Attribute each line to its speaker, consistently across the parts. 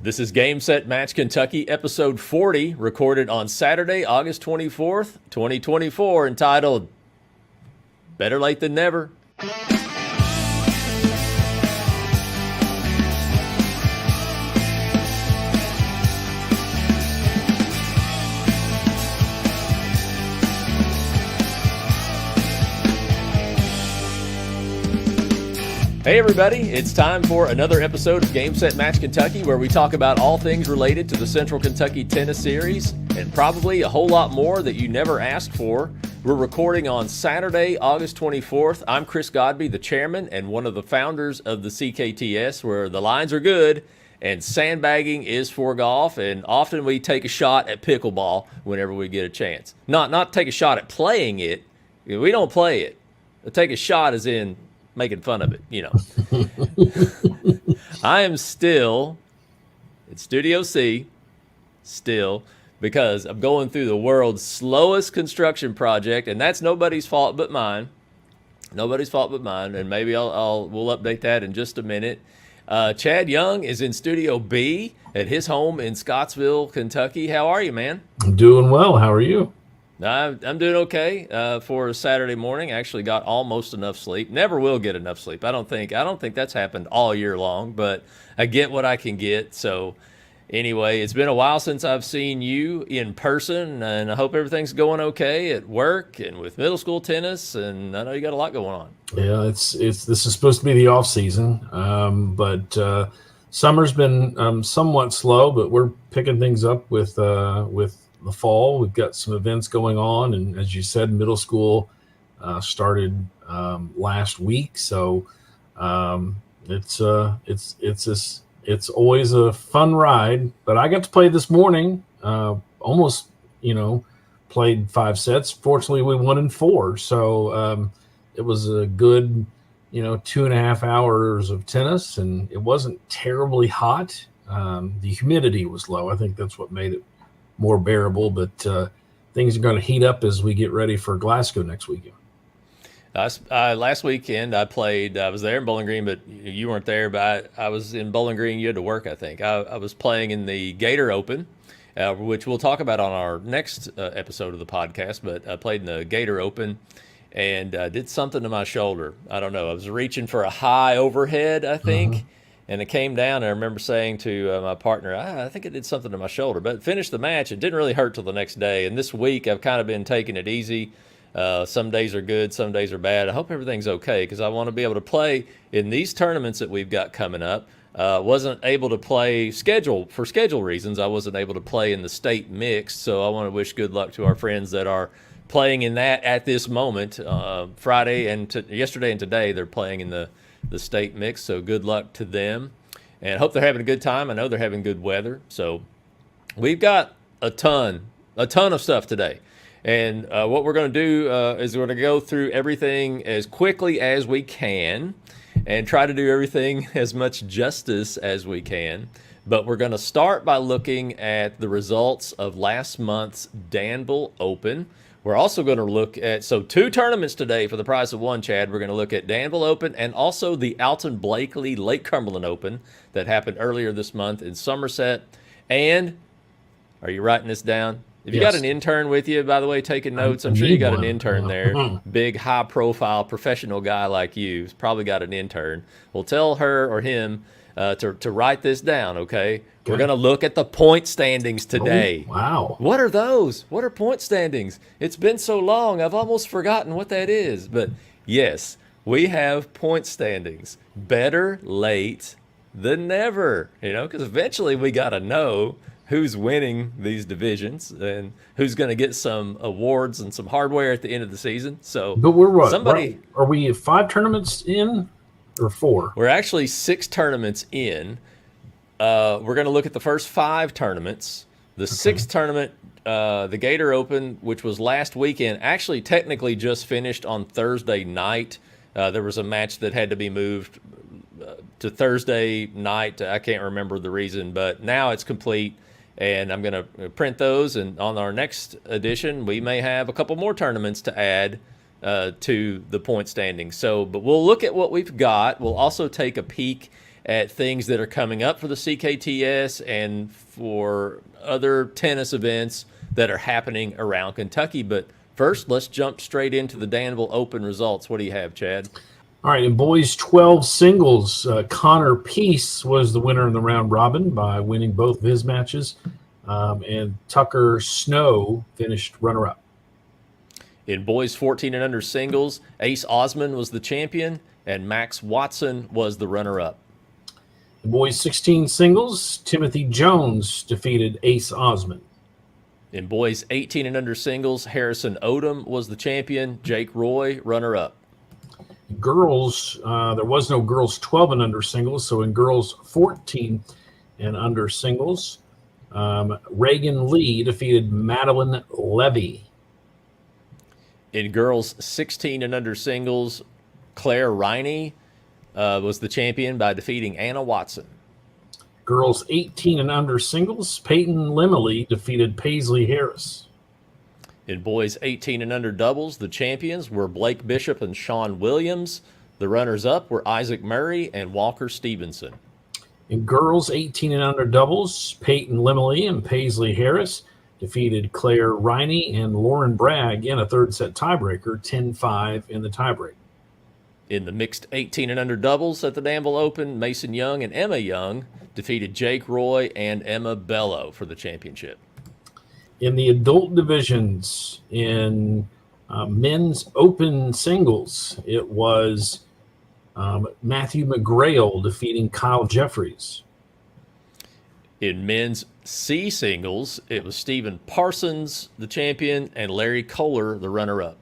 Speaker 1: This is Game Set Match Kentucky, episode 40, recorded on Saturday, August 24th, 2024, entitled Better Late Than Never. Hey everybody, it's time for another episode of Game Set Match Kentucky, where we talk about all things related to the Central Kentucky Tennis Series and probably a whole lot more that you never asked for. We're recording on Saturday, August 24th. I'm Chris Godby, the chairman and one of the founders of the CKTS, where the lines are good and sandbagging is for golf, and often we take a shot at pickleball whenever we get a chance. Not take a shot at playing it. We don't play it. Take a shot as in making fun of it, you know. I am still at Studio C, because I'm going through the world's slowest construction project, and that's nobody's fault but mine. Nobody's fault but mine, and maybe we'll update that in just a minute. Chad Young is in Studio B at his home in Scottsville, Kentucky. How are you, man?
Speaker 2: I'm doing well. How are you?
Speaker 1: I'm doing okay for a Saturday morning. I actually got almost enough sleep. Never will get enough sleep. I don't think that's happened all year long, but I get what I can get. So anyway, it's been a while since I've seen you in person, and I hope everything's going okay at work and with middle school tennis. And I know you got a lot going on.
Speaker 2: Yeah, this is supposed to be the off season, but summer's been somewhat slow, but we're picking things up with the fall. We've got some events going on, and as you said, middle school started last week, so it's always a fun ride. But I got to play this morning, almost played 5 sets. Fortunately, we won in 4, so it was a good 2.5 hours of tennis, and it wasn't terribly hot. The humidity was low. I think that's what made it more bearable, but things are going to heat up as we get ready for Glasgow next weekend.
Speaker 1: Last weekend I played. I was there in Bowling Green, but you weren't there. But I was in Bowling Green. You had to work, I think. I was playing in the Gator Open, which we'll talk about on our next episode of the podcast. But I played in the Gator Open and did something to my shoulder. I don't know. I was reaching for a high overhead, I think. And it came down, and I remember saying to my partner, I think it did something to my shoulder. But finished the match. It didn't really hurt till the next day. And this week, I've kind of been taking it easy. Some days are good, some days are bad. I hope everything's okay, because I want to be able to play in these tournaments that we've got coming up. Wasn't able to play for schedule reasons. I wasn't able to play in the state mix, so I want to wish good luck to our friends that are playing in that at this moment. Friday and yesterday and today, they're playing in the state mix, so good luck to them, and hope they're having a good time. I know they're having good weather, so we've got a ton of stuff today. And what we're going to do is we're going to go through everything as quickly as we can and try to do everything as much justice as we can. But we're going to start by looking at the results of last month's Danville Open. We're also going to look at, 2 tournaments today for the price of 1, Chad. We're going to look at Danville Open and also the Alton Blakley Lake Cumberland Open that happened earlier this month in Somerset. And are you writing this down? If you got an intern with you, by the way, taking notes, I'm sure you got an intern there. Big, high-profile, professional guy like you. He's probably got an intern. Well, tell her or him to write this down, okay? We're going to look at the point standings today.
Speaker 2: Oh, wow.
Speaker 1: What are those? What are point standings? It's been so long, I've almost forgotten what that is. But yes, we have point standings. Better late than never, because eventually we got to know who's winning these divisions and who's going to get some awards and some hardware at the end of the season. So,
Speaker 2: but we're what? Are we 5 tournaments in or 4?
Speaker 1: We're actually 6 tournaments in. We're going to look at the first 5 tournaments. The 6th tournament, the Gator Open, which was last weekend, actually technically just finished on Thursday night. There was a match that had to be moved to Thursday night. I can't remember the reason, but now it's complete. And I'm going to print those, and on our next edition, we may have a couple more tournaments to add to the point standings. So, but we'll look at what we've got. We'll also take a peek at things that are coming up for the CKTS and for other tennis events that are happening around Kentucky. But first, let's jump straight into the Danville Open results. What do you have, Chad?
Speaker 2: All right, in boys 12 singles, Connor Peace was the winner in the round robin by winning both of his matches, and Tucker Snow finished runner-up.
Speaker 1: In boys 14 and under singles, Ace Osman was the champion, and Max Watson was the runner-up.
Speaker 2: In boys 16 singles, Timothy Jones defeated Ace Osman.
Speaker 1: In boys 18 and under singles, Harrison Odom was the champion, Jake Roy runner-up.
Speaker 2: Girls, there was no girls 12 and under singles, so in girls 14 and under singles, Reagan Lee defeated Madeline Levy.
Speaker 1: In girls 16 and under singles, Claire Riney was the champion by defeating Anna Watson.
Speaker 2: Girls 18 and under singles, Peyton Limley defeated Paisley Harris.
Speaker 1: In boys 18 and under doubles, the champions were Blake Bishop and Sean Williams. The runners-up were Isaac Murray and Walker Stevenson.
Speaker 2: In girls 18 and under doubles, Peyton Limley and Paisley Harris defeated Claire Riney and Lauren Bragg in a third-set tiebreaker, 10-5 in the tiebreak.
Speaker 1: In the mixed 18 and under doubles at the Danville Open, Mason Young and Emma Young defeated Jake Roy and Emma Bello for the championship.
Speaker 2: In the adult divisions, in men's open singles, it was Matthew McGrail defeating Kyle Jeffries.
Speaker 1: In men's C singles, it was Stephen Parsons, the champion, and Larry Kohler, the runner-up.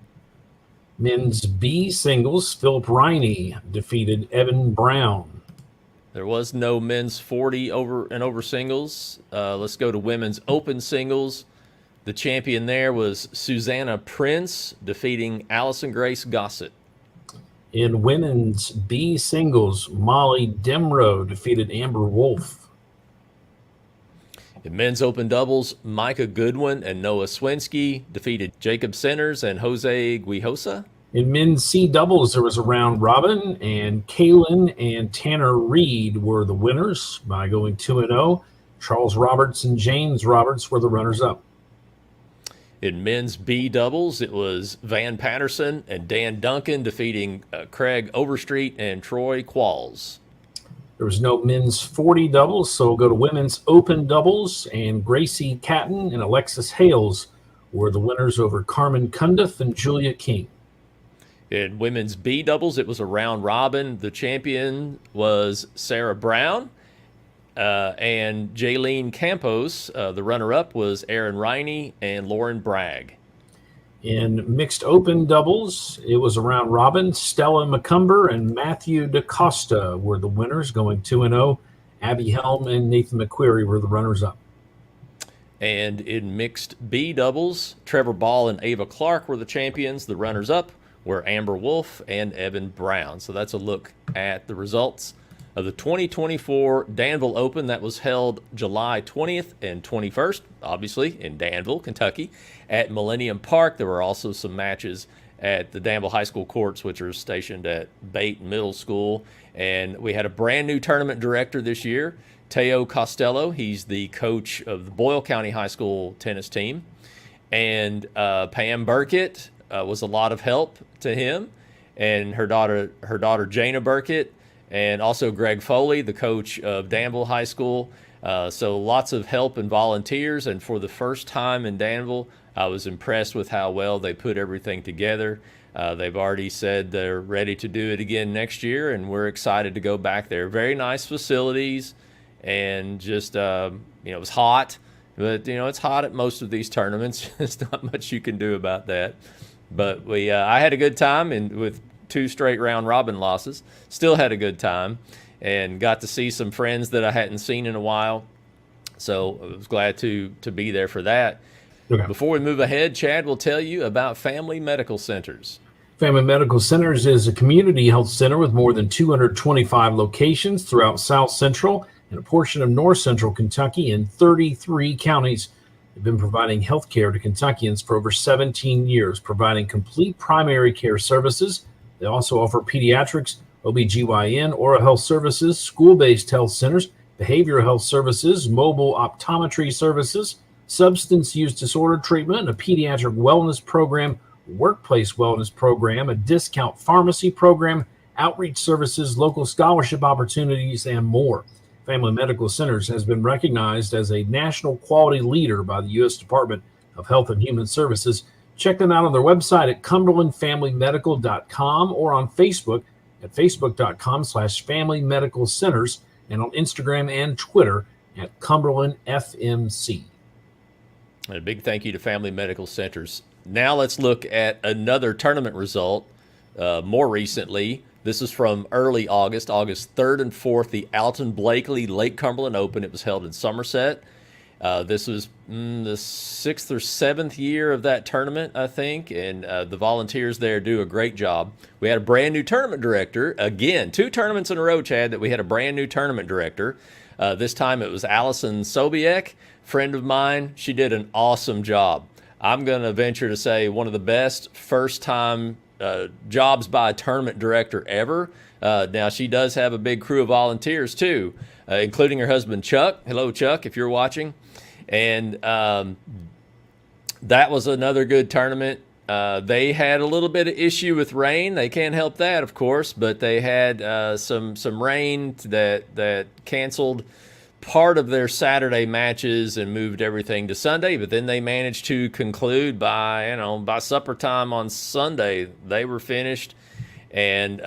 Speaker 2: Men's B singles, Philip Riney defeated Evan Brown.
Speaker 1: There was no men's 40 over singles. Let's go to women's open singles. The champion there was Susanna Prince defeating Allison Grace Gossett.
Speaker 2: In women's B singles, Molly Demrow defeated Amber Wolf.
Speaker 1: In men's open doubles, Micah Goodwin and Noah Swensky defeated Jacob Centers and Jose Guijosa.
Speaker 2: In men's C doubles, there was a round robin, and Kaylin and Tanner Reed were the winners by going 2-0. Charles Roberts and James Roberts were the runners-up.
Speaker 1: In men's B doubles, it was Van Patterson and Dan Duncan defeating Craig Overstreet and Troy Qualls.
Speaker 2: There was no men's 40 doubles, so we'll go to women's open doubles, and Gracie Catton and Alexis Hales were the winners over Carmen Cundiff and Julia King.
Speaker 1: In women's B doubles, it was a round robin. The champion was Sarah Brown and Jaylene Campos. The runner-up was Erin Riney and Lauren Bragg.
Speaker 2: In mixed open doubles, it was a round robin. Stella McCumber and Matthew DaCosta were the winners, going 2-0. Abby Helm and Nathan McQuarrie were the runners-up.
Speaker 1: And in mixed B doubles, Trevor Ball and Ava Clark were the champions. The runners-up were Amber Wolf and Evan Brown. So that's a look at the results of the 2024 Danville Open that was held July 20th and 21st, obviously, in Danville, Kentucky, at Millennium Park. There were also some matches at the Danville High School courts, which are stationed at Bate Middle School. And we had a brand new tournament director this year, Teo Costello. He's the coach of the Boyle County High School tennis team. And Pam Burkett was a lot of help to him, and her daughter Jana Burkett, and also Greg Foley, the coach of Danville High School. So lots of help and volunteers. And for the first time in Danville, I was impressed with how well they put everything together. They've already said they're ready to do it again next year, and we're excited to go back there. Very nice facilities, and just, it was hot. But, it's hot at most of these tournaments. There's not much you can do about that. But I had a good time, and with 2 straight round robin losses, still had a good time, and got to see some friends that I hadn't seen in a while. So I was glad to be there for that. Okay. Before we move ahead, Chad will tell you about Family Medical Centers.
Speaker 2: Family Medical Centers is a community health center with more than 225 locations throughout South Central and a portion of North Central Kentucky in 33 counties. They've been providing health care to Kentuckians for over 17 years, providing complete primary care services. They also offer pediatrics, OBGYN, oral health services, school-based health centers, behavioral health services, mobile optometry services, substance use disorder treatment, a pediatric wellness program, workplace wellness program, a discount pharmacy program, outreach services, local scholarship opportunities, and more. Family Medical Centers has been recognized as a national quality leader by the U.S. Department of Health and Human Services. Check them out on their website at cumberlandfamilymedical.com or on Facebook at facebook.com/Family Medical Centers and on Instagram and Twitter at Cumberland FMC.
Speaker 1: And a big thank you to Family Medical Centers. Now let's look at another tournament result more recently. This is from early August 3rd and 4th, the Alton Blakley Lake Cumberland Open. It was held in Somerset. This was the 6th or 7th year of that tournament, I think, and the volunteers there do a great job. We had a brand new tournament director. Again, 2 tournaments in a row, Chad, that we had a brand new tournament director. This time it was Allison Sobiek, friend of mine. She did an awesome job. I'm going to venture to say one of the best first-time jobs by a tournament director ever. Now, she does have a big crew of volunteers, too, including her husband, Chuck. Hello, Chuck, if you're watching. And that was another good tournament. They had a little bit of issue with rain. They can't help that, of course, but they had some rain that canceled part of their Saturday matches and moved everything to Sunday. But then they managed to conclude by supper time on Sunday. They were finished, and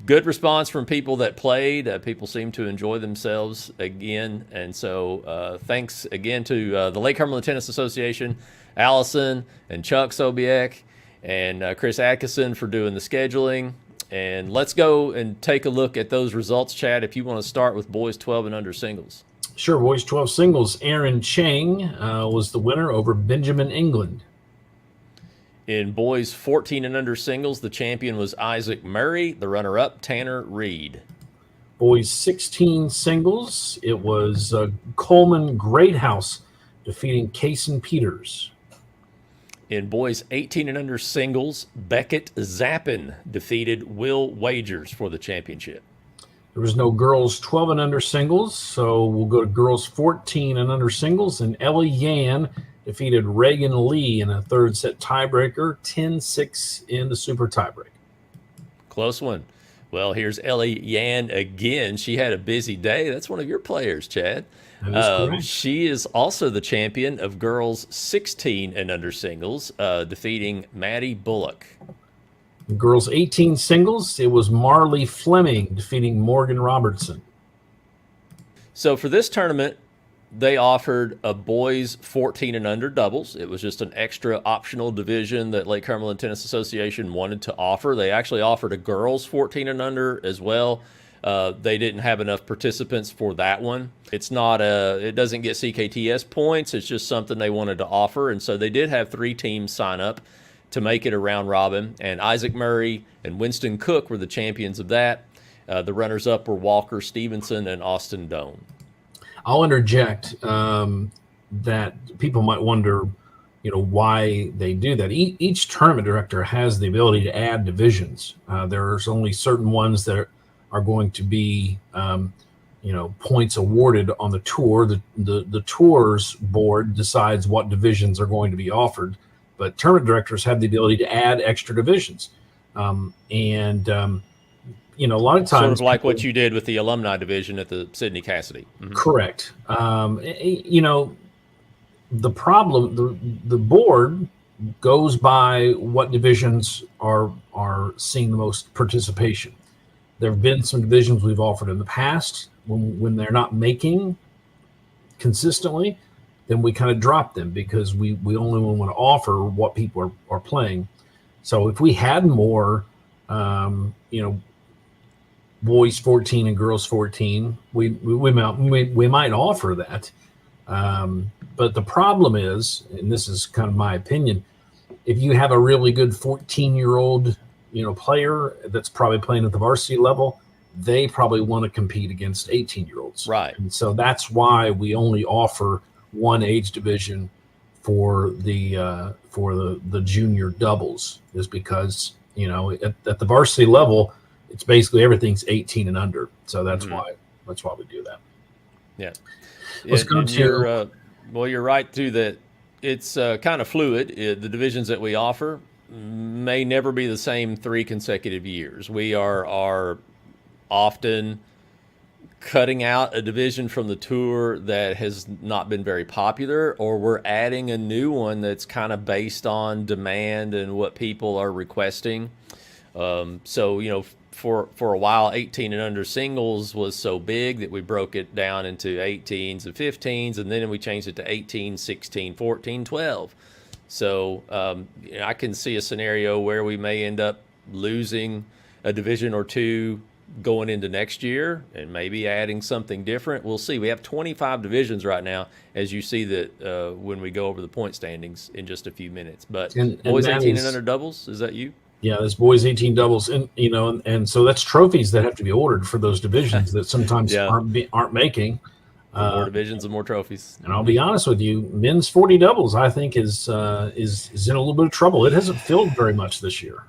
Speaker 1: good response from people that played. People seemed to enjoy themselves again, and so thanks again to the Lake Cumberland Tennis Association, Allison and Chuck Sobiek, and Chris Atkinson for doing the scheduling. And let's go and take a look at those results, Chad, if you want to start with boys 12 and under singles.
Speaker 2: Sure, boys 12 singles. Aaron Chang was the winner over Benjamin England.
Speaker 1: In boys 14 and under singles, the champion was Isaac Murray. The runner-up, Tanner Reed.
Speaker 2: Boys 16 singles, it was Coleman Greathouse defeating Kaysen Peters.
Speaker 1: In boys 18 and under singles, Beckett Zappin defeated Will Wagers for the championship.
Speaker 2: There was no girls 12 and under singles, so we'll go to girls 14 and under singles, and Ellie Yan defeated Reagan Lee in a third set tiebreaker, 10-6 in the super tiebreak.
Speaker 1: Close one. Well, here's Ellie Yan again. She had a busy day. That's one of your players, Chad.
Speaker 2: That is correct.
Speaker 1: She is also the champion of girls 16 and under singles, defeating Maddie Bullock.
Speaker 2: Girls 18 singles, it was Marley Fleming defeating Morgan Robertson.
Speaker 1: So for this tournament, they offered a boys 14 and under doubles. It was just an extra optional division that Lake Cumberland Tennis Association wanted to offer. They actually offered a girls 14 and under as well. They didn't have enough participants for that one. It doesn't get CKTS points. It's just something they wanted to offer. And so they did have 3 teams sign up to make it a round robin. And Isaac Murray and Winston Cook were the champions of that. The runners-up were Walker Stevenson and Austin Doan.
Speaker 2: I'll interject that people might wonder, why they do that. Each tournament director has the ability to add divisions. There's only certain ones that are going to be, points awarded on the tour. The tours board decides what divisions are going to be offered, but tournament directors have the ability to add extra divisions. A lot of times,
Speaker 1: sort of like what you did with the alumni division at the Sidney Cassidy. Mm-hmm.
Speaker 2: Correct. The problem, the board goes by what divisions are seeing the most participation. There have been some divisions we've offered in the past when they're not making consistently, then we kind of drop them because we only want to offer what people are playing. So if we had more, boys 14 and girls 14, we might offer that. But the problem is, and this is kind of my opinion, if you have a really good 14-year-old, player that's probably playing at the varsity level, they probably want to compete against 18-year-olds.
Speaker 1: Right.
Speaker 2: And so that's why we only offer one age division for the junior doubles, is because, at the varsity level, it's basically everything's 18 and under. So that's
Speaker 1: Mm-hmm.
Speaker 2: why we do that.
Speaker 1: Yeah.
Speaker 2: Let's go to.
Speaker 1: You're right too that it's kind of fluid. The divisions that we offer may never be the same 3 consecutive years. We are often cutting out a division from the tour that has not been very popular, or we're adding a new one that's kind of based on demand and what people are requesting. So, for a while, 18 and under singles was so big that we broke it down into 18s and 15s, and then we changed it to 18, 16, 14, 12. So I can see a scenario where we may end up losing a division or two going into next year and maybe adding something different. We'll see. We have 25 divisions right now, as you see that when we go over the point standings in just a few minutes. But boys 18 and under doubles, is that you?
Speaker 2: Yeah, this boys 18 doubles, and and so that's trophies that have to be ordered for those divisions that sometimes aren't making.
Speaker 1: More divisions and more trophies.
Speaker 2: And I'll be honest with you, men's 40 doubles, I think, is in a little bit of trouble. It hasn't filled very much this year,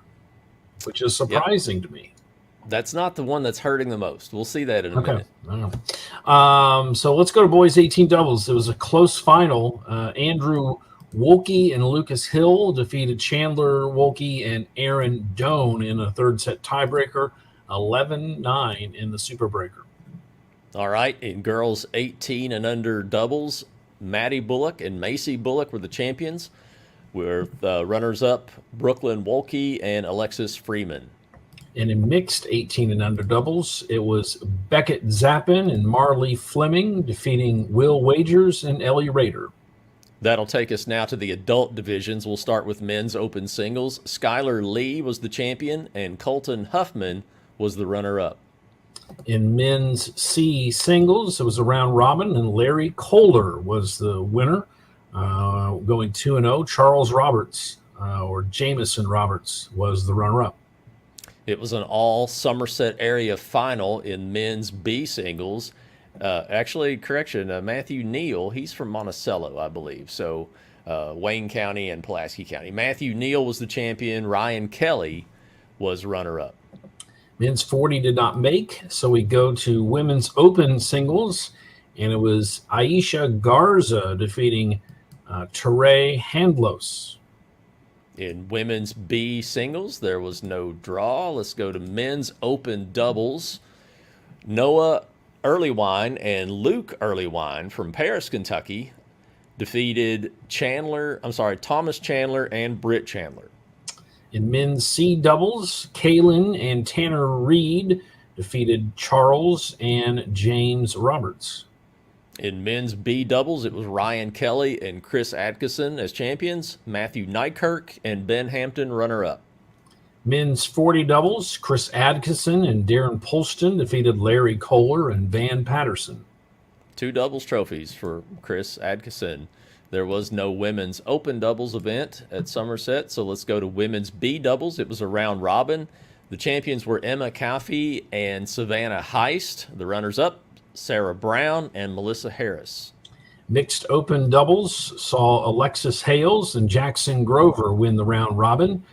Speaker 2: which is surprising to me.
Speaker 1: That's not the one that's hurting the most. We'll see that in a minute.
Speaker 2: So let's go to boys 18 doubles. It was a close final. Andrew Wolke and Lucas Hill defeated Chandler Wolke and Aaron Doan in a third set tiebreaker, 11-9 in the super breaker.
Speaker 1: All right, in girls 18 and under doubles, Maddie Bullock and Macy Bullock were the champions. With runners-up Brooklyn Wolke and Alexis Freeman.
Speaker 2: And in mixed 18 and under doubles, it was Beckett Zappin and Marley Fleming defeating Will Wagers and Ellie Rader.
Speaker 1: That'll take us now to the adult divisions. We'll start with men's open singles. Skylar Lee was the champion, and Colton Huffman was the runner-up.
Speaker 2: In men's C singles, it was a round robin, and Larry Kohler was the winner, going 2-0. Charles Roberts, or Jamison Roberts, was the runner-up.
Speaker 1: It was an all Somerset area final in men's B singles. Matthew Neal, he's from Monticello, I believe. So Wayne County and Pulaski County. Matthew Neal was the champion. Ryan Kelly was runner-up.
Speaker 2: Men's 40 did not make, so we go to women's open singles, and it was Aisha Garza defeating Teray Handlos.
Speaker 1: In women's B singles, there was no draw. Let's go to men's open doubles. Noah Earlywine and Luke Earlywine from Paris, Kentucky, defeated Thomas Chandler and Britt Chandler.
Speaker 2: In men's C doubles, Kaylin and Tanner Reed defeated Charles and James Roberts.
Speaker 1: In men's B doubles, it was Ryan Kelly and Chris Atkinson as champions, Matthew Nykirk and Ben Hampton runner-up.
Speaker 2: Men's 40 doubles, Chris Atkinson and Darren Polston defeated Larry Kohler and Van Patterson.
Speaker 1: 2 doubles trophies for Chris Atkinson. There was no women's open doubles event at Somerset, so let's go to women's B doubles. It was a round robin. The champions were Emma Caffey and Savannah Heist. The runners-up, Sarah Brown and Melissa Harris.
Speaker 2: Mixed open doubles saw Alexis Hales and Jackson Grover win the round robin,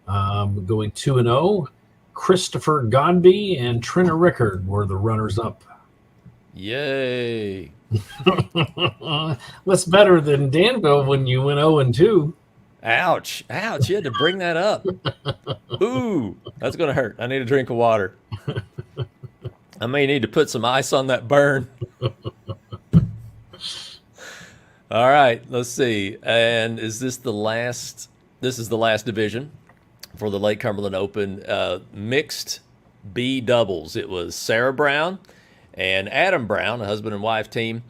Speaker 2: going 2-0. Christopher Godby and Trina Rickard were the runners-up.
Speaker 1: Yay.
Speaker 2: That's better than Danville when you went 0-2.
Speaker 1: Ouch. You had to bring that up. Ooh, that's going to hurt. I need a drink of water. I may need to put some ice on that burn. All right, let's see. And is this the last? This is the last division for the Lake Cumberland Open. Mixed B doubles. It was Sarah Brown and Adam Brown, a husband and wife team,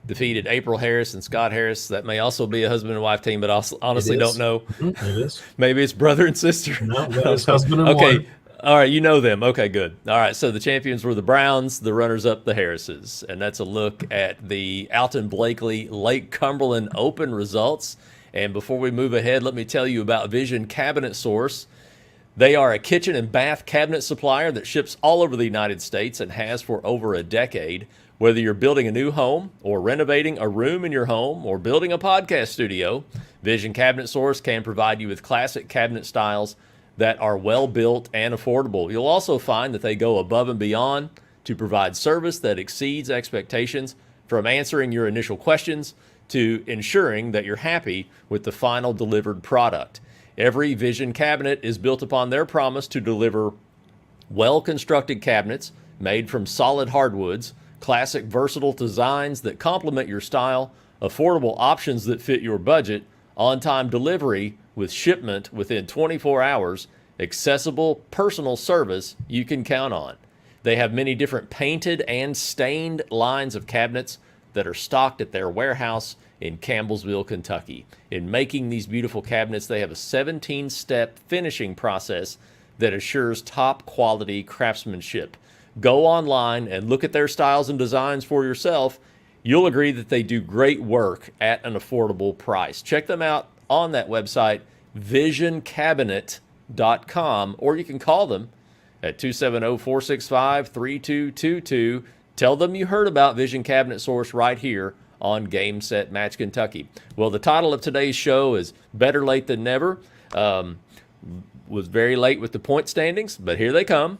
Speaker 1: defeated April Harris and Scott Harris. That may also be a husband and wife team, but I honestly don't know.
Speaker 2: Mm-hmm. It is.
Speaker 1: Maybe it's brother and sister.
Speaker 2: No, that is husband and wife.
Speaker 1: Okay. All right, you know them. Okay, good. All right, so the champions were the Browns, the runners-up, the Harrises. And that's a look at the Alton Blakley Lake Cumberland Open results. And before we move ahead, let me tell you about Vision Cabinet Source. They are a kitchen and bath cabinet supplier that ships all over the United States and has for over a decade. Whether you're building a new home or renovating a room in your home or building a podcast studio, Vision Cabinet Source can provide you with classic cabinet styles that are well built and affordable. You'll also find that they go above and beyond to provide service that exceeds expectations, from answering your initial questions to ensuring that you're happy with the final delivered product. Every Vision cabinet is built upon their promise to deliver well-constructed cabinets made from solid hardwoods, classic versatile designs that complement your style, affordable options that fit your budget, on-time delivery with shipment within 24 hours, accessible personal service you can count on. They have many different painted and stained lines of cabinets that are stocked at their warehouse in Campbellsville, Kentucky. In making these beautiful cabinets, they have a 17-step finishing process that assures top quality craftsmanship. Go online and look at their styles and designs for yourself. You'll agree that they do great work at an affordable price. Check them out on that website, visioncabinet.com, or you can call them at 270-465-3222. Tell them you heard about Vision Cabinet Source right here on Game Set Match Kentucky. Well, the title of today's show is Better Late Than Never. Was very late with the point standings, but here they come.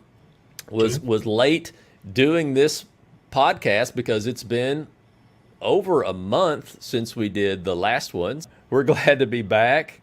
Speaker 1: Was late doing this podcast because it's been over a month since we did the last ones. We're glad to be back.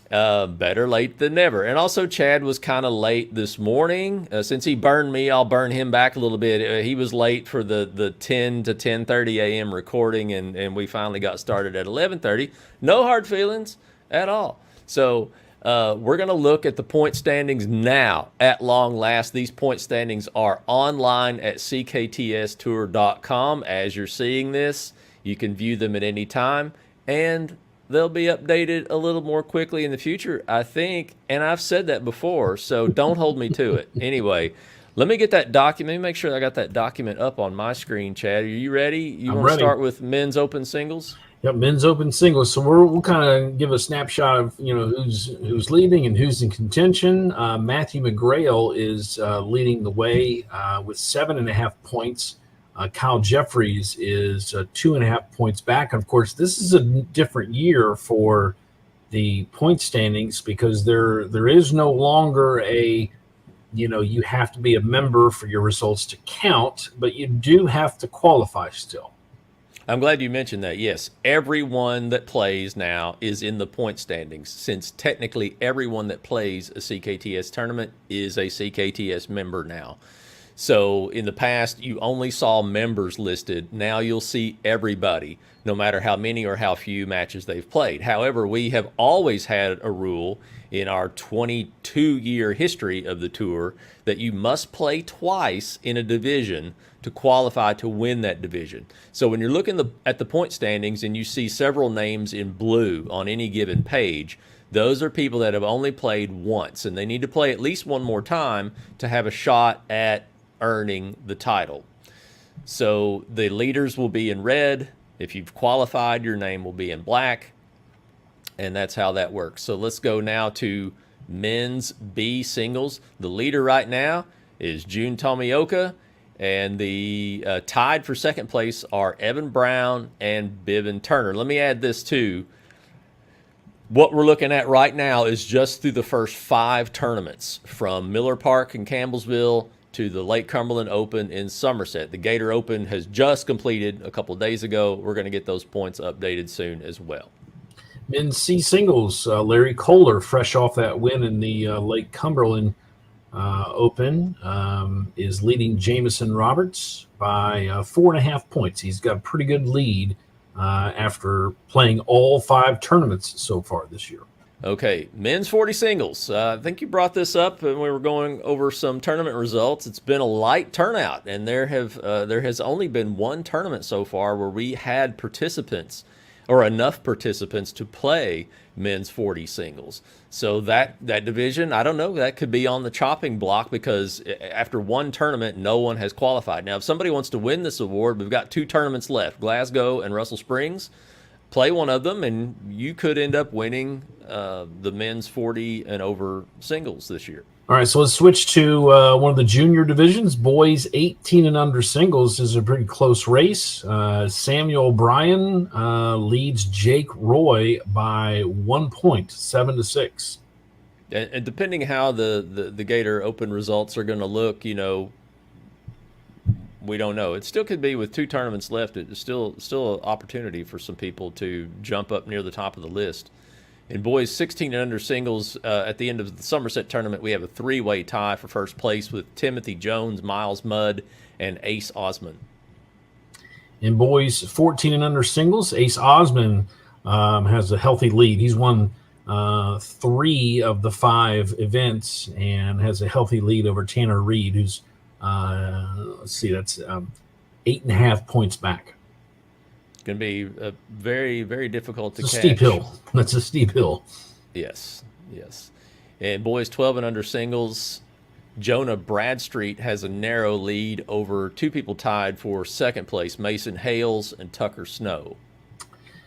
Speaker 1: Better late than never. And also Chad was kind of late this morning. Since he burned me, I'll burn him back a little bit. He was late for the 10 to 10:30 a.m. recording, and we finally got started at 11:30. No hard feelings at all. So we're going to look at the point standings now at long last. These point standings are online at CKTStour.com. As you're seeing this, you can view them at any time, and they'll be updated a little more quickly in the future, I think, and I've said that before, so don't hold me to it. Anyway, let me get that document. Let me make sure I got that document up on my screen, Chad. Are you ready? You want to start with men's open singles?
Speaker 2: Yep, men's open singles. So we'll kind of give a snapshot of who's leading and who's in contention. Matthew McGrail is leading the way with 7.5 points. Kyle Jeffries is 2.5 points back. And of course, this is a different year for the point standings because there is no longer you have to be a member for your results to count, but you do have to qualify still.
Speaker 1: I'm glad you mentioned that. Yes, everyone that plays now is in the point standings, since technically everyone that plays a CKTS tournament is a CKTS member now. So in the past, you only saw members listed. Now you'll see everybody, no matter how many or how few matches they've played. However, we have always had a rule in our 22-year history of the tour that you must play twice in a division to qualify to win that division. So when you're looking at the point standings and you see several names in blue on any given page, those are people that have only played once, and they need to play at least one more time to have a shot at earning the title. So the leaders will be in red. If you've qualified, your name will be in black, and that's how that works. So let's go now to men's B singles. The leader right now is Jun Tomioka, and the tied for second place are Evan Brown and Bivin Turner. Let me add this too. What we're looking at right now is just through the first 5 tournaments, from Miller Park in Campbellsville to the Lake Cumberland Open in Somerset. The Gator Open has just completed a couple of days ago. We're going to get those points updated soon as well.
Speaker 2: Men's C singles, Larry Kohler, fresh off that win in the Lake Cumberland Open, is leading Jamison Roberts by 4.5 points. He's got a pretty good lead after playing all 5 tournaments so far this year.
Speaker 1: Okay, men's 40 singles. I think you brought this up when we were going over some tournament results. It's been a light turnout, and there has only been one tournament so far where we had participants, or enough participants, to play men's 40 singles. So that division, I don't know, that could be on the chopping block because after one tournament, no one has qualified. Now, if somebody wants to win this award, we've got 2 tournaments left, Glasgow and Russell Springs. Play one of them, and you could end up winning the men's 40 and over singles this year.
Speaker 2: All right, so let's switch to one of the junior divisions. Boys 18 and under singles is a pretty close race. Samuel Bryan leads Jake Roy by 1 point, 7-6.
Speaker 1: And depending how the Gator Open results are going to look, we don't know. It still could be with 2 tournaments left. It's still an opportunity for some people to jump up near the top of the list. In boys 16 and under singles, at the end of the Somerset tournament, we have a 3-way tie for first place with Timothy Jones, Miles Mudd, and Ace Osman.
Speaker 2: In boys 14 and under singles, Ace Osman has a healthy lead. He's won 3 of the 5 events and has a healthy lead over Tanner Reed, who's let's see, that's 8.5 points back.
Speaker 1: It's going to be a very, very difficult to catch.
Speaker 2: Steep hill. That's a steep hill.
Speaker 1: Yes. And boys 12 and under singles, Jonah Bradstreet has a narrow lead over 2 people tied for second place, Mason Hales and Tucker Snow.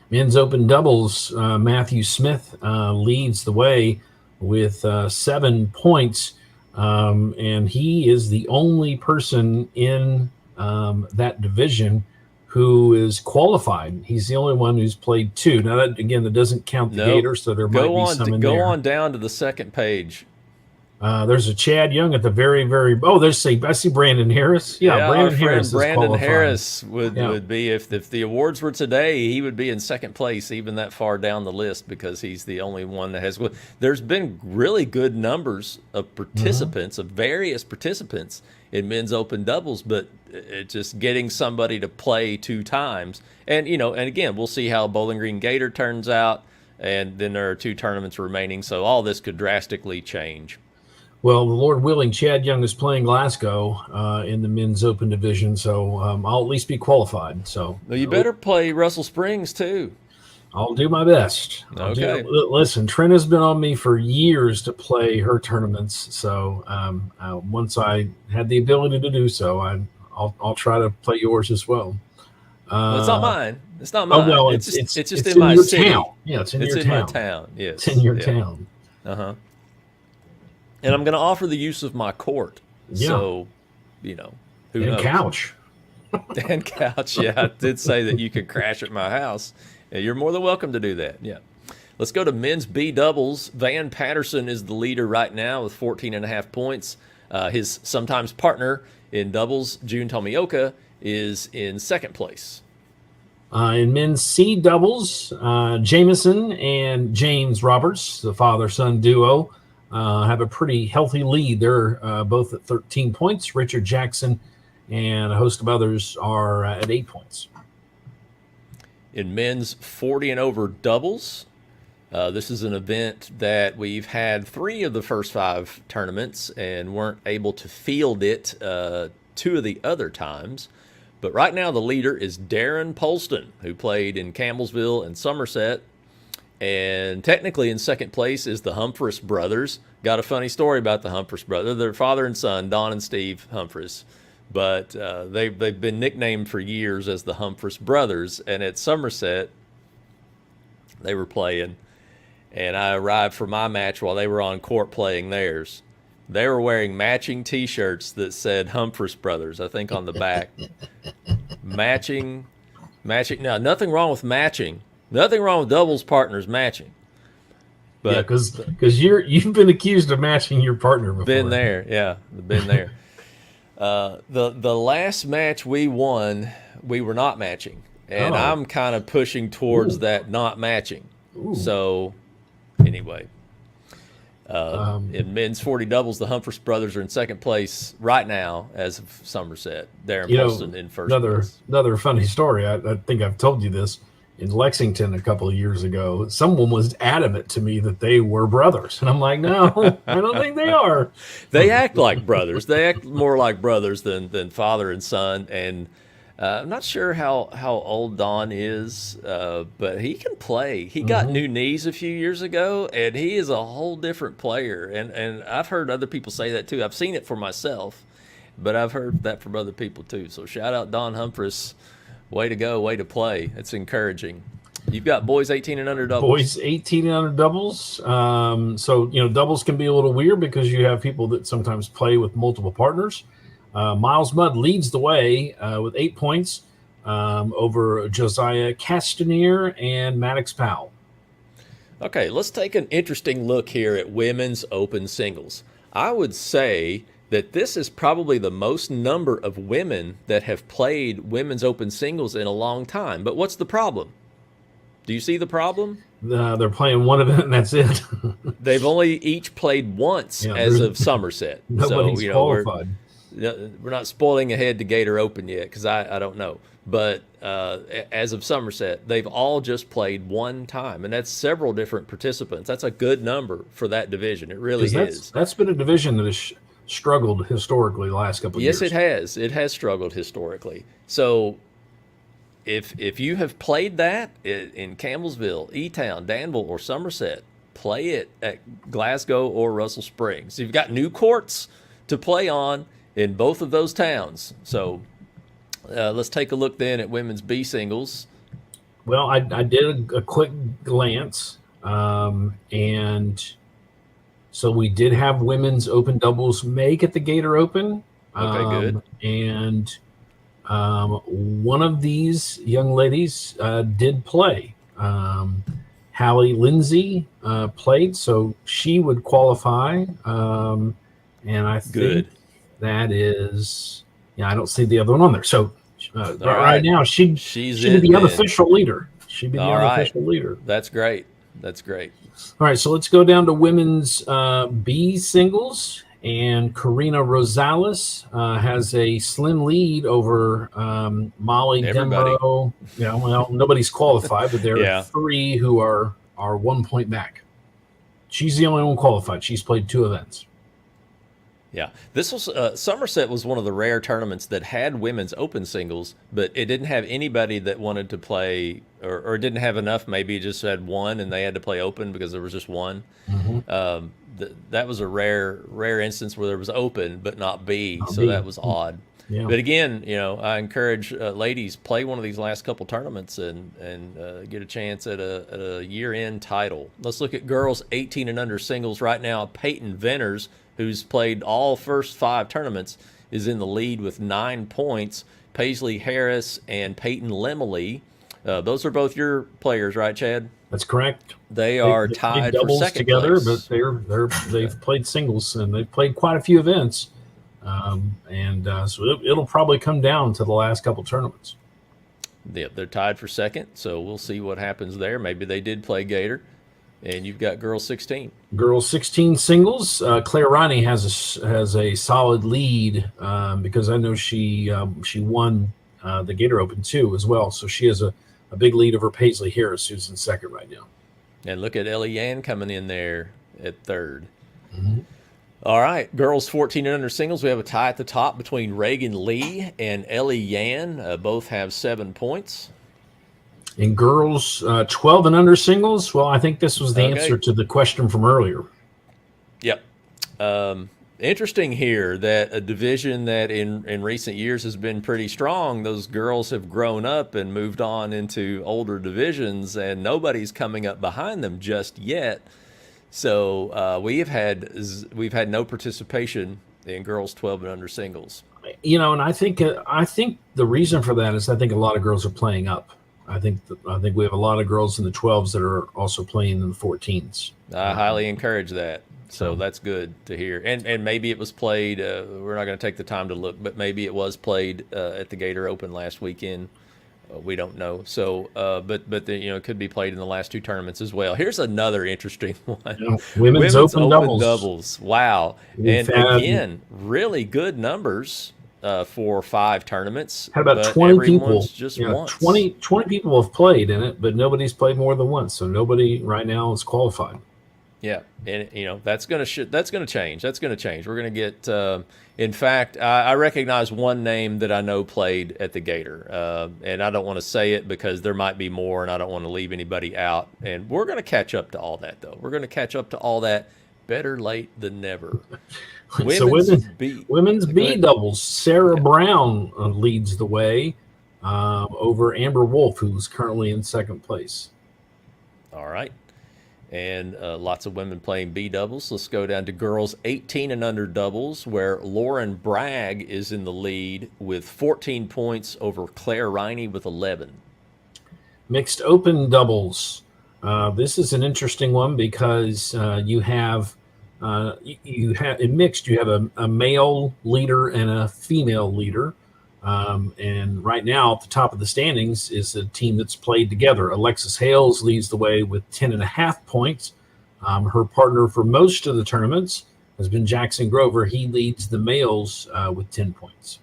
Speaker 2: Men's Open doubles, Matthew Smith leads the way with 7 points, and he is the only person in that division who is qualified. He's the only one who's played 2. Now, that doesn't count the Gators, so there might be some in there.
Speaker 1: Go on down to the second page.
Speaker 2: There's a Chad Young at the very, very. Oh, I see Brandon Harris. Yeah, Brandon Harris.
Speaker 1: Brandon Harris would be, if the awards were today, he would be in second place, even that far down the list, because he's the only one that has. There's been really good numbers of participants, of various participants in men's open doubles, but it's just getting somebody to play 2 times. And and again, we'll see how Bowling Green Gator turns out, and then there are 2 tournaments remaining, so all this could drastically change.
Speaker 2: Well, the Lord willing, Chad Young is playing Glasgow in the men's open division, so I'll at least be qualified. So
Speaker 1: well, you better play Russell Springs too.
Speaker 2: I'll do my best.
Speaker 1: Okay.
Speaker 2: Listen, Trent has been on me for years to play her tournaments, so once I had the ability to do so, I'll try to play yours as well.
Speaker 1: Well, it's not mine. It's not mine.
Speaker 2: Oh, no,
Speaker 1: it's just in my city.
Speaker 2: Town. Yeah, it's in your town.
Speaker 1: My town. Yes,
Speaker 2: it's in your town.
Speaker 1: And I'm going to offer the use of my court. Yeah. So, who knows?
Speaker 2: Couch.
Speaker 1: And couch. Yeah, I did say that you could crash at my house. Yeah, you're more than welcome to do that. Yeah. Let's go to men's B doubles. Van Patterson is the leader right now with 14.5 points. His sometimes partner in doubles, June Tomioka, is in second place.
Speaker 2: In men's C doubles, Jameson and James Roberts, the father-son duo, have a pretty healthy lead. They're both at 13 points. Richard Jackson and a host of others are at 8 points.
Speaker 1: In men's 40 and over doubles, this is an event that we've had 3 of the first 5 tournaments and weren't able to field it 2 of the other times. But right now the leader is Darren Polston, who played in Campbellsville and Somerset. And technically in second place is the Humphreys brothers. Got a funny story about the Humphreys brothers. They're father and son, Don and Steve Humphreys. But they've been nicknamed for years as the Humphreys brothers. And at Somerset, they were playing. And I arrived for my match while they were on court playing theirs. They were wearing matching T-shirts that said Humphreys brothers, I think on the back. Matching. Now, nothing wrong with matching. Nothing wrong with doubles partners matching. But
Speaker 2: yeah, because you've been accused of matching your partner before.
Speaker 1: Been there, yeah, been there. The last match we won, we were not matching, and I'm kind of pushing towards that not matching. Ooh. So, anyway, in men's 40 doubles, the Humphreys brothers are in second place right now as of Somerset. Darren Polston in first place.
Speaker 2: Another funny story. I think I've told you this. In Lexington a couple of years ago, someone was adamant to me that they were brothers. And I'm like, no, I don't think they are.
Speaker 1: They act like brothers. They act more like brothers than father and son. And I'm not sure how old Don is, but he can play. He got new knees a few years ago, and he is a whole different player. And I've heard other people say that too. I've seen it for myself, but I've heard that from other people too. So shout out Don Humphreys. Way to go, way to play. It's encouraging. You've got boys 18 and under doubles.
Speaker 2: Boys 18 and under doubles. So, doubles can be a little weird because you have people that sometimes play with multiple partners. Miles Mudd leads the way with 8 points over Josiah Castanier and Maddox Powell.
Speaker 1: Okay, let's take an interesting look here at women's open singles. I would say that this is probably the most number of women that have played women's open singles in a long time. But what's the problem? Do you see the problem?
Speaker 2: They're playing one event and that's it.
Speaker 1: They've only each played once
Speaker 2: Yeah,
Speaker 1: as of Somerset. So,
Speaker 2: nobody's qualified.
Speaker 1: we're not spoiling ahead to Gator Open yet because I don't know. But as of Somerset, they've all just played one time, and that's several different participants. That's a good number for that division. It really is.
Speaker 2: That's been a division that has struggled historically the last couple of years.
Speaker 1: Yes, it has. It has struggled historically. So if you have played that in Campbellsville, E-Town, Danville, or Somerset, play it at Glasgow or Russell Springs. You've got new courts to play on in both of those towns. So let's take a look then at women's B singles.
Speaker 2: Well, I did a quick glance, and so we did have women's open doubles make at the Gator Open.
Speaker 1: Okay, good.
Speaker 2: And one of these young ladies did play. Hallie Lindsay played, so she would qualify. And I think that is, yeah, I don't see the other one on there. So right now, she'd be the unofficial leader. She'd be the unofficial leader.
Speaker 1: That's great. That's great.
Speaker 2: All right, so let's go down to women's B singles. And Karina Rosales has a slim lead over Molly Demo. Yeah, well, nobody's qualified, but there are three who are 1 point back. She's the only one qualified. She's played 2 events.
Speaker 1: Yeah, this was Somerset was one of the rare tournaments that had women's open singles, but it didn't have anybody that wanted to play, or didn't have enough. Maybe just had one, and they had to play open because there was just one. Mm-hmm. That was a rare instance where there was open but not B, so that was odd. Yeah. But again, I encourage ladies, play one of these last couple tournaments and get a chance at a year-end title. Let's look at girls 18 and under singles right now. Peyton Venners, who's played all first 5 tournaments, is in the lead with 9 points. Paisley Harris and Peyton Lemley, those are both your players, right, Chad?
Speaker 2: That's correct.
Speaker 1: They are tied for second
Speaker 2: together,
Speaker 1: place.
Speaker 2: But they've played singles and they've played quite a few events, so it'll probably come down to the last couple tournaments.
Speaker 1: Yeah, they're tied for second, so we'll see what happens there. Maybe they did play Gator. And you've got girls 16.
Speaker 2: Girls 16 singles. Claire Riney has a solid lead because I know she won the Gator Open too as well. So she has a big lead over Paisley Harris, who's in second right now.
Speaker 1: And look at Ellie Yan coming in there at third. Mm-hmm. All right, girls 14 and under singles. We have a tie at the top between Reagan Lee and Ellie Yan. Both have 7 points.
Speaker 2: In girls 12 and under singles, well, I think this was the answer to the question from earlier.
Speaker 1: Yep. Interesting here that a division that in recent years has been pretty strong, those girls have grown up and moved on into older divisions, and nobody's coming up behind them just yet. So we've had no participation in girls 12 and under singles.
Speaker 2: And I think the reason for that is I think a lot of girls are playing up. I think we have a lot of girls in the 12s that are also playing in the 14s.
Speaker 1: I highly encourage that. So that's good to hear. And maybe it was played. We're not going to take the time to look, but maybe it was played at the Gator Open last weekend. We don't know. So, but it could be played in the last 2 tournaments as well. Here's another interesting one.
Speaker 2: Women's open doubles.
Speaker 1: Wow. And again, really good numbers. For 5 tournaments.
Speaker 2: Had about 20 people.
Speaker 1: Just once.
Speaker 2: 20 people have played in it, but nobody's played more than once. So nobody right now is qualified.
Speaker 1: Yeah, and that's going to change. That's going to change. We're going to get. In fact, I recognize one name that I know played at the Gator, and I don't want to say it because there might be more, and I don't want to leave anybody out. And we're going to catch up to all that, though. We're going to catch up to all that. Better late than never.
Speaker 2: Women's B doubles. Sarah Brown leads the way over Amber Wolf, who's currently in second place.
Speaker 1: All right. And lots of women playing B doubles. Let's go down to girls 18 and under doubles, where Lauren Bragg is in the lead with 14 points over Claire Riney with 11.
Speaker 2: Mixed open doubles. This is an interesting one because you have in mixed, you have a male leader and a female leader. And right now at the top of the standings is a team that's played together. Alexis Hales leads the way with 10.5 points. Her partner for most of the tournaments has been Jackson Grover. He leads the males with 10 points.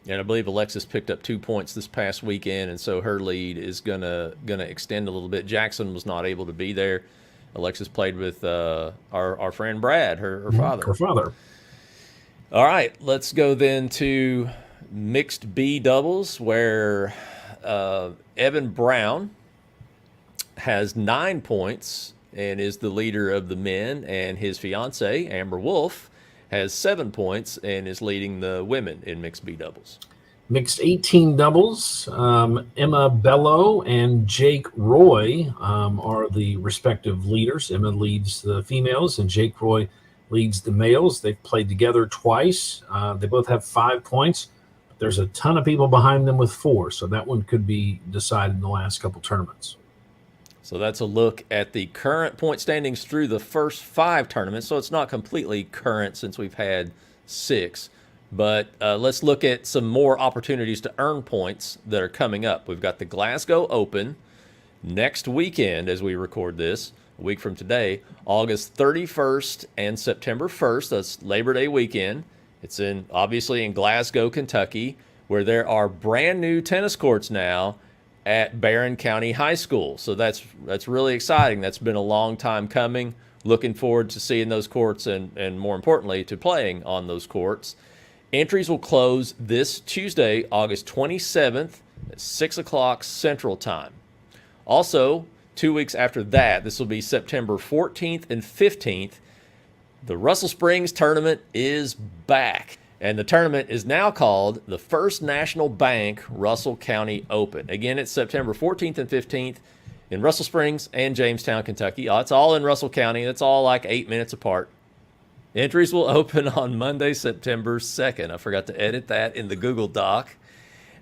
Speaker 1: And I believe Alexis picked up 2 points this past weekend, and so her lead is gonna extend a little bit. Jackson was not able to be there. Alexis played with our friend Brad, her father.
Speaker 2: Her father.
Speaker 1: All right, let's go then to mixed B doubles, where Evan Brown has 9 points and is the leader of the men, and his fiance Amber Wolf has 7 points and is leading the women in mixed B doubles.
Speaker 2: Mixed 18 doubles, Emma Bello and Jake Roy are the respective leaders. Emma leads the females and Jake Roy leads the males. They've played together twice. They both have 5 points. There's a ton of people behind them with 4, so that one could be decided in the last couple tournaments.
Speaker 1: So that's a look at the current point standings through the first 5 tournaments. So it's not completely current since we've had 6. But let's look at some more opportunities to earn points that are coming up. We've got the Glasgow Open next weekend as we record this, a week from today, August 31st and September 1st. That's Labor Day weekend. It's obviously in Glasgow, Kentucky, where there are brand new tennis courts now at Barron County High School. So that's really exciting. That's been a long time coming. Looking forward to seeing those courts and more importantly, to playing on those courts. Entries will close this Tuesday, August 27th at 6 o'clock Central Time. Also, 2 weeks after that, this will be September 14th and 15th, the Russell Springs tournament is back. And the tournament is now called the First National Bank Russell County Open. Again, it's September 14th and 15th in Russell Springs and Jamestown, Kentucky. It's all in Russell County. It's all like 8 minutes apart. Entries will open on Monday, September 2nd. I forgot to edit that in the Google Doc.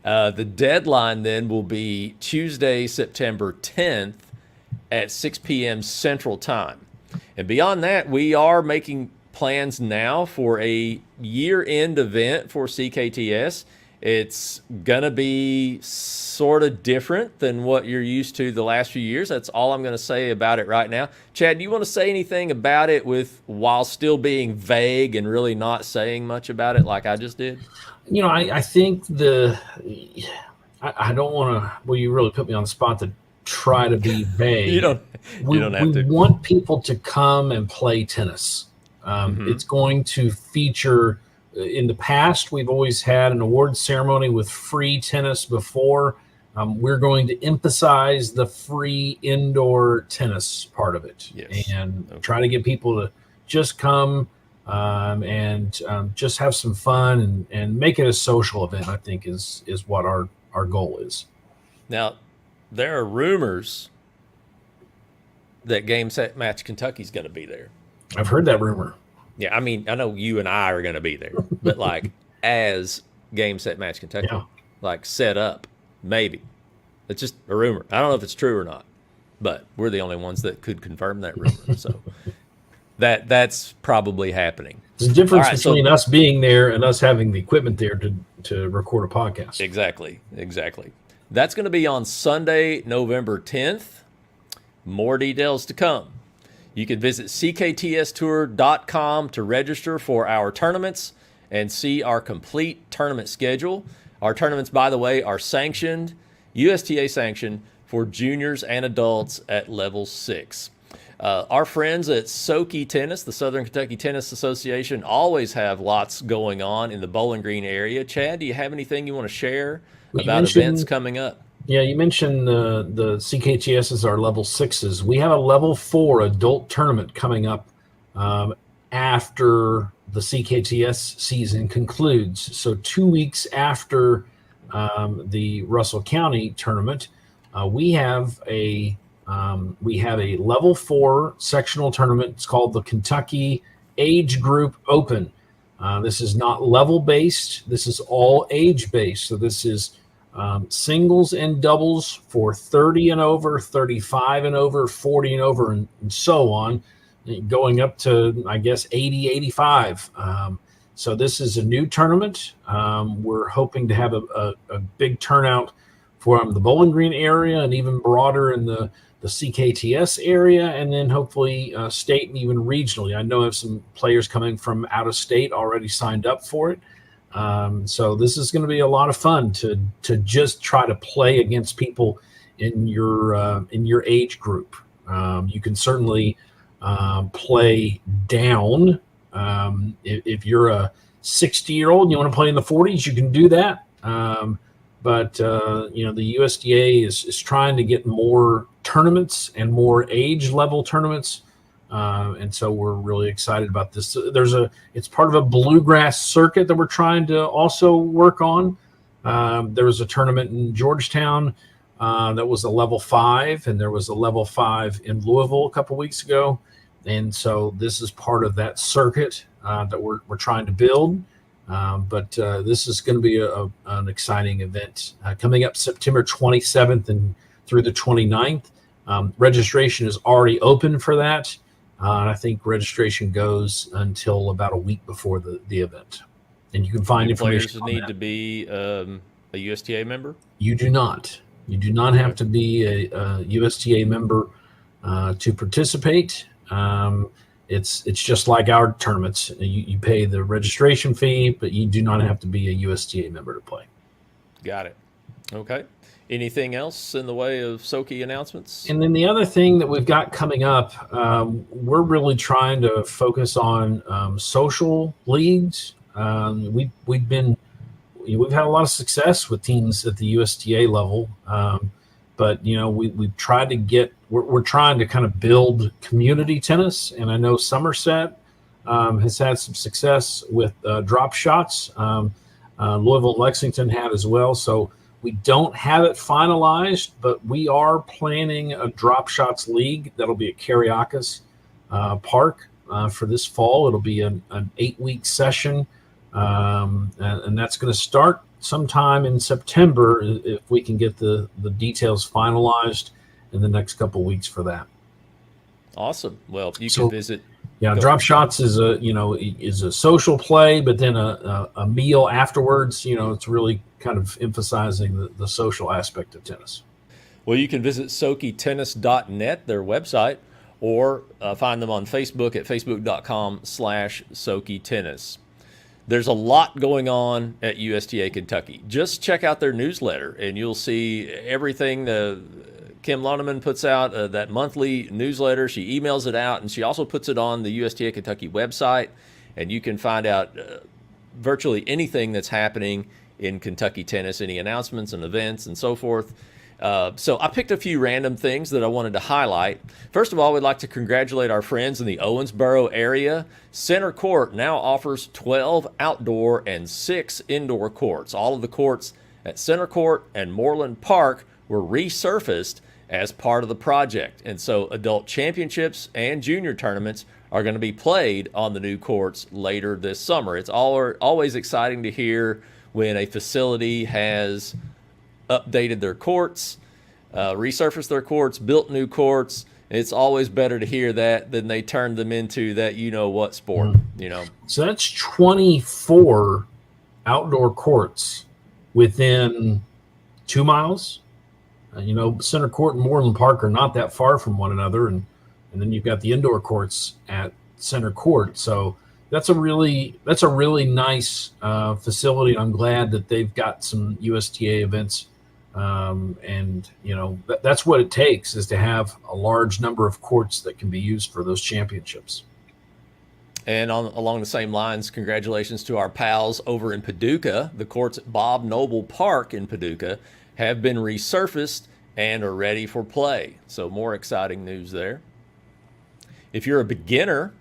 Speaker 1: The deadline then will be Tuesday, September 10th at 6 p.m. Central Time. And beyond that, we are making plans now for a year-end event for CKTS. It's going to be sort of different than what you're used to the last few years. That's all I'm going to say about it right now. Chad, do you want to say anything about it while still being vague and really not saying much about it like I just did?
Speaker 2: You know, I think I don't want to, well, you really put me on the spot to try to be vague.
Speaker 1: You don't have to.
Speaker 2: We want people to come and play tennis. It's going to feature, in the past, we've always had an awards ceremony with free tennis before. We're going to emphasize the free indoor tennis part of it.
Speaker 1: Yes.
Speaker 2: And try to get people to just come and just have some fun and make it a social event, I think is what our goal is. Now,
Speaker 1: there are rumors that Game Set Match Kentucky's going to be there.
Speaker 2: I've heard that rumor.
Speaker 1: Yeah, I mean, I know you and I are going to be there, but like as Game Set Match Kentucky, like set up, maybe. It's just a rumor. I don't know if it's true or not, but we're the only ones that could confirm that rumor. So that's probably happening.
Speaker 2: There's a difference between us being there and us having the equipment there to record a podcast.
Speaker 1: Exactly. That's going to be on Sunday, November 10th. More details to come. You can visit cktstour.com to register for our tournaments and see our complete tournament schedule. Our tournaments, by the way, are sanctioned, USTA sanctioned, for juniors and adults at level 6. Our friends at Soki Tennis, the Southern Kentucky Tennis Association, always have lots going on in the Bowling Green area. Chad, do you have anything you want to share about events coming up?
Speaker 2: Yeah, you mentioned the CKTS is our level 6s. We have a level 4 adult tournament coming up after the CKTS season concludes. So 2 weeks after the Russell County tournament, we have a level 4 sectional tournament. It's called the Kentucky Age Group Open. This is not level based. This is all age based. So this is singles and doubles for 30 and over, 35 and over, 40 and over, and so on, going up to, I guess, 80, 85. So this is a new tournament. We're hoping to have a big turnout from the Bowling Green area and even broader in the CKTS area, and then hopefully state and even regionally. I know I have some players coming from out of state already signed up for it. So this is going to be a lot of fun to just try to play against people in your age group. You can certainly play down. If you're a 60-year-old and you want to play in the 40s, you can do that. But the USDA is trying to get more tournaments and more age level tournaments. And so we're really excited about this. It's part of a bluegrass circuit that we're trying to also work on. There was a tournament in Georgetown that was a level 5, and there was a level 5 in Louisville a couple weeks ago. And so this is part of that circuit that we're trying to build. But this is going to be an exciting event coming up September 27th and through the 29th. Registration is already open for that. And I think registration goes until about a week before the event. And you can find information.
Speaker 1: Players need to be a USTA member? You
Speaker 2: do not. You do not have to be a USTA member to participate. It's just like our tournaments. You pay the registration fee, but you do not have to be a USTA member to play.
Speaker 1: Got it. Okay. Anything else in the way of SOKI announcements?
Speaker 2: And then the other thing that we've got coming up, we're really trying to focus on social leagues. We've had a lot of success with teams at the USTA level, but we've tried to we're trying to kind of build community tennis, and I know Somerset has had some success with drop shots. Louisville and Lexington had as well. So we don't have it finalized, but we are planning a drop shots league that'll be at Caracas Park for this fall. It'll be an 8-week session, and that's going to start sometime in September if we can get the details finalized in the next couple of weeks for that.
Speaker 1: Awesome. Well, you can visit.
Speaker 2: Yeah, drop shots is a social play, but then a meal afterwards. It's really kind of emphasizing the social aspect of tennis.
Speaker 1: Well, you can visit SokiTennis.net, their website, or find them on Facebook at facebook.com/SokiTennis. There's a lot going on at USTA Kentucky. Just check out their newsletter, and you'll see everything Kim Loneman puts out, that monthly newsletter. She emails it out, and she also puts it on the USTA Kentucky website, and you can find out virtually anything that's happening in Kentucky tennis, any announcements and events and so forth. So I picked a few random things that I wanted to highlight. First of all, we'd like to congratulate our friends in the Owensboro area. Center Court now offers 12 outdoor and 6 indoor courts. All of the courts at Center Court and Moreland Park were resurfaced as part of the project. And so adult championships and junior tournaments are going to be played on the new courts later this summer. It's always exciting to hear when a facility has updated their courts, resurfaced their courts, built new courts. It's always better to hear that than they turned them into that what sport,
Speaker 2: So that's 24 outdoor courts within 2 miles. Center Court and Moreland Park are not that far from one another, and then you've got the indoor courts at Center Court. So that's a really nice facility. I'm glad that they've got some USTA events, and that's what it takes, is to have a large number of courts that can be used for those championships.
Speaker 1: And along the same lines, congratulations to our pals over in Paducah. The courts at Bob Noble Park in Paducah have been resurfaced and are ready for play. So more exciting news there. If you're a beginner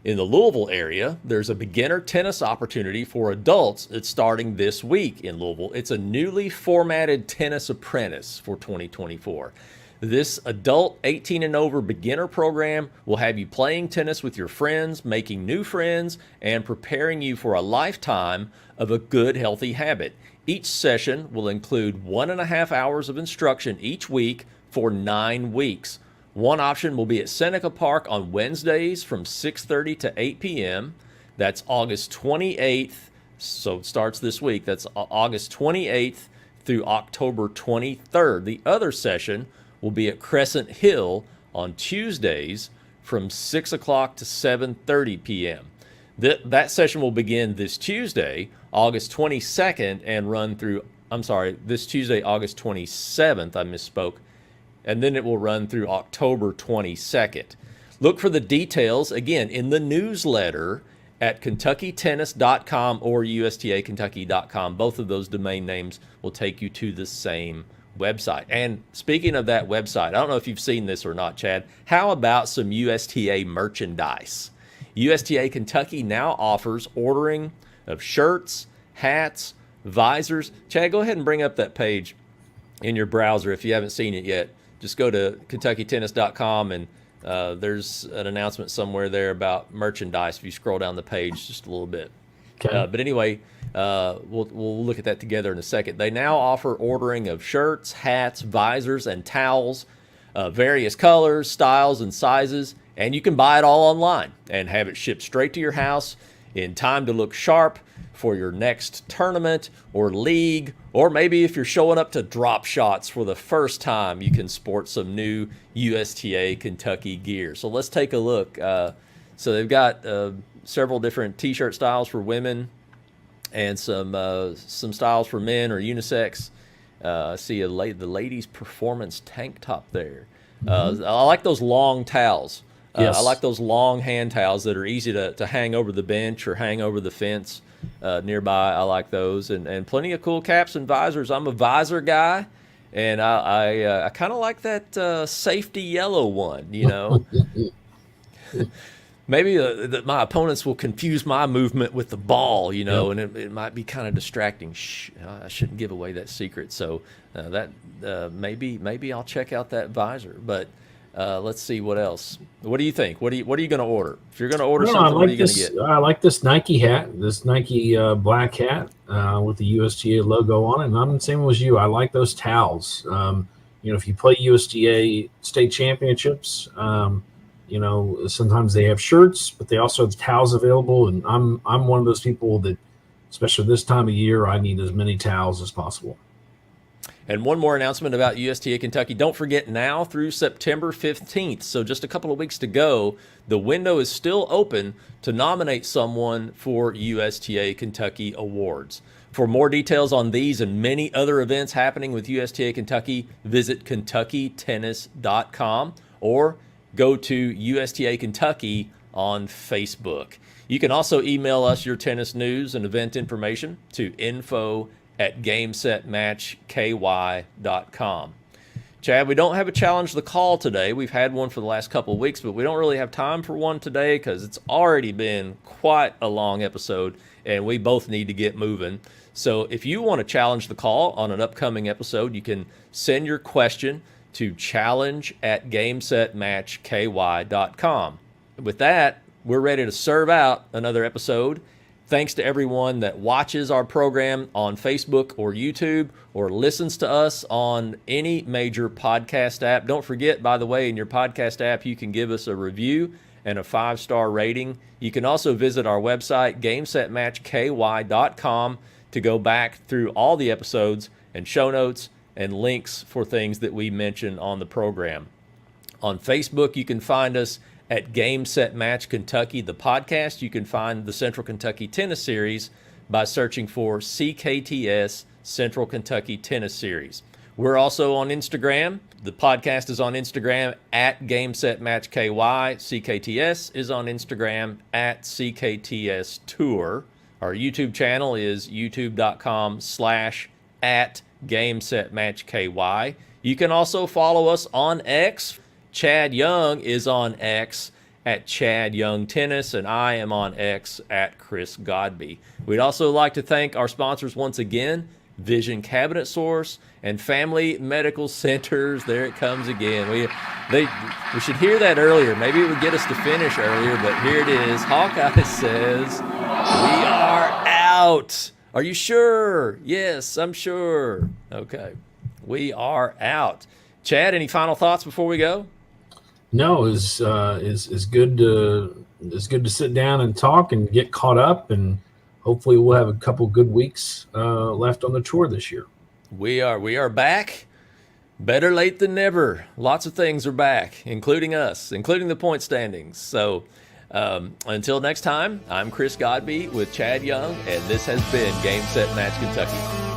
Speaker 1: in the Louisville area, there's a beginner tennis opportunity for adults. It's starting this week in Louisville. It's a newly formatted tennis apprentice for 2024. This adult 18 and over beginner program will have you playing tennis with your friends, making new friends, and preparing you for a lifetime of a good, healthy habit. Each session will include 1.5 hours of instruction each week for 9 weeks. One option will be at Seneca Park on Wednesdays from 6:30 to 8 p.m. That's August 28th. So it starts this week. That's August 28th through October 23rd. The other session will be at Crescent Hill on Tuesdays from 6 o'clock to 7:30 p.m. That session will begin this Tuesday, August 22nd, and run through, this Tuesday, August 27th, I misspoke, and then it will run through October 22nd. Look for the details, again, in the newsletter at KentuckyTennis.com or USTAKentucky.com. Both of those domain names will take you to the same website. And speaking of that website, I don't know if you've seen this or not, Chad. How about some USTA merchandise? USTA Kentucky now offers ordering of shirts, hats, visors. Chad, go ahead and bring up that page in your browser if you haven't seen it yet. Just go to KentuckyTennis.com and there's an announcement somewhere there about merchandise if you scroll down the page just a little bit.
Speaker 2: Okay.
Speaker 1: But anyway, we'll look at that together in a second. They now offer ordering of shirts, hats, visors, and towels, various colors, styles, and sizes, and you can buy it all online and have it shipped straight to your house in time to look sharp for your next tournament or league, or maybe if you're showing up to drop shots for the first time, you can sport some new USTA Kentucky gear. So let's take a look. So they've got several different t-shirt styles for women and some styles for men or unisex. I see the ladies' performance tank top there. I like those long towels.
Speaker 2: Yes.
Speaker 1: I like those long hand towels that are easy to hang over the bench or hang over the fence nearby. I like those, and plenty of cool caps and visors. I'm a visor guy, and I kind of like that safety yellow one, you know. Maybe my opponents will confuse my movement with the ball, you know, and it might be kind of distracting. Shh, I shouldn't give away that secret. So maybe I'll check out that visor. But let's see what else. What do you think? What are you going to order? If you're going to order something, what are you going to get?
Speaker 2: I like this Nike hat, this Nike black hat with the USTA logo on it. And I'm the same as you. I like those towels. If you play USTA state championships, sometimes they have shirts, but they also have towels available. And I'm one of those people that, especially this time of year, I need as many towels as possible.
Speaker 1: And one more announcement about USTA Kentucky. Don't forget, now through September 15th, so just a couple of weeks to go, the window is still open to nominate someone for USTA Kentucky awards. For more details on these and many other events happening with USTA Kentucky, visit KentuckyTennis.com or go to USTA Kentucky on Facebook. You can also email us your tennis news and event information to info@gamesetmatchky.com. Chad, we don't have a challenge the call today. We've had one for the last couple of weeks, but we don't really have time for one today because it's already been quite a long episode and we both need to get moving. So if you want to challenge the call on an upcoming episode, you can send your question to challenge@gamesetmatchky.com. With that, we're ready to serve out another episode. Thanks to everyone that watches our program on Facebook or YouTube or listens to us on any major podcast app. Don't forget, by the way, in your podcast app, you can give us a review and a 5-star rating. You can also visit our website, gamesetmatchky.com, to go back through all the episodes and show notes and links for things that we mention on the program. On Facebook, you can find us at Game Set Match Kentucky, the podcast. You can find the Central Kentucky Tennis Series by searching for CKTS Central Kentucky Tennis Series. We're also on Instagram. The podcast is on Instagram at Game Set Match KY. CKTS is on Instagram at CKTS Tour. Our YouTube channel is youtube.com/@GameSetMatchKY. You can also follow us on X. Chad Young is on X at Chad Young Tennis, and I am on X at Chris Godby. We'd also like to thank our sponsors once again, Vision Cabinet Source, and Family Medical Centers. There it comes again. We should hear that earlier. Maybe it would get us to finish earlier, but here it is. Hawkeye says, we are out. Are you sure? Yes, I'm sure. Okay. We are out. Chad, any final thoughts before we go?
Speaker 2: No, it's good to sit down and talk and get caught up, and hopefully we'll have a couple good weeks left on the tour this year.
Speaker 1: We are back. Better late than never. Lots of things are back, including us, including the point standings. So until next time, I'm Chris Godby with Chad Young, and this has been Game Set Match Kentucky.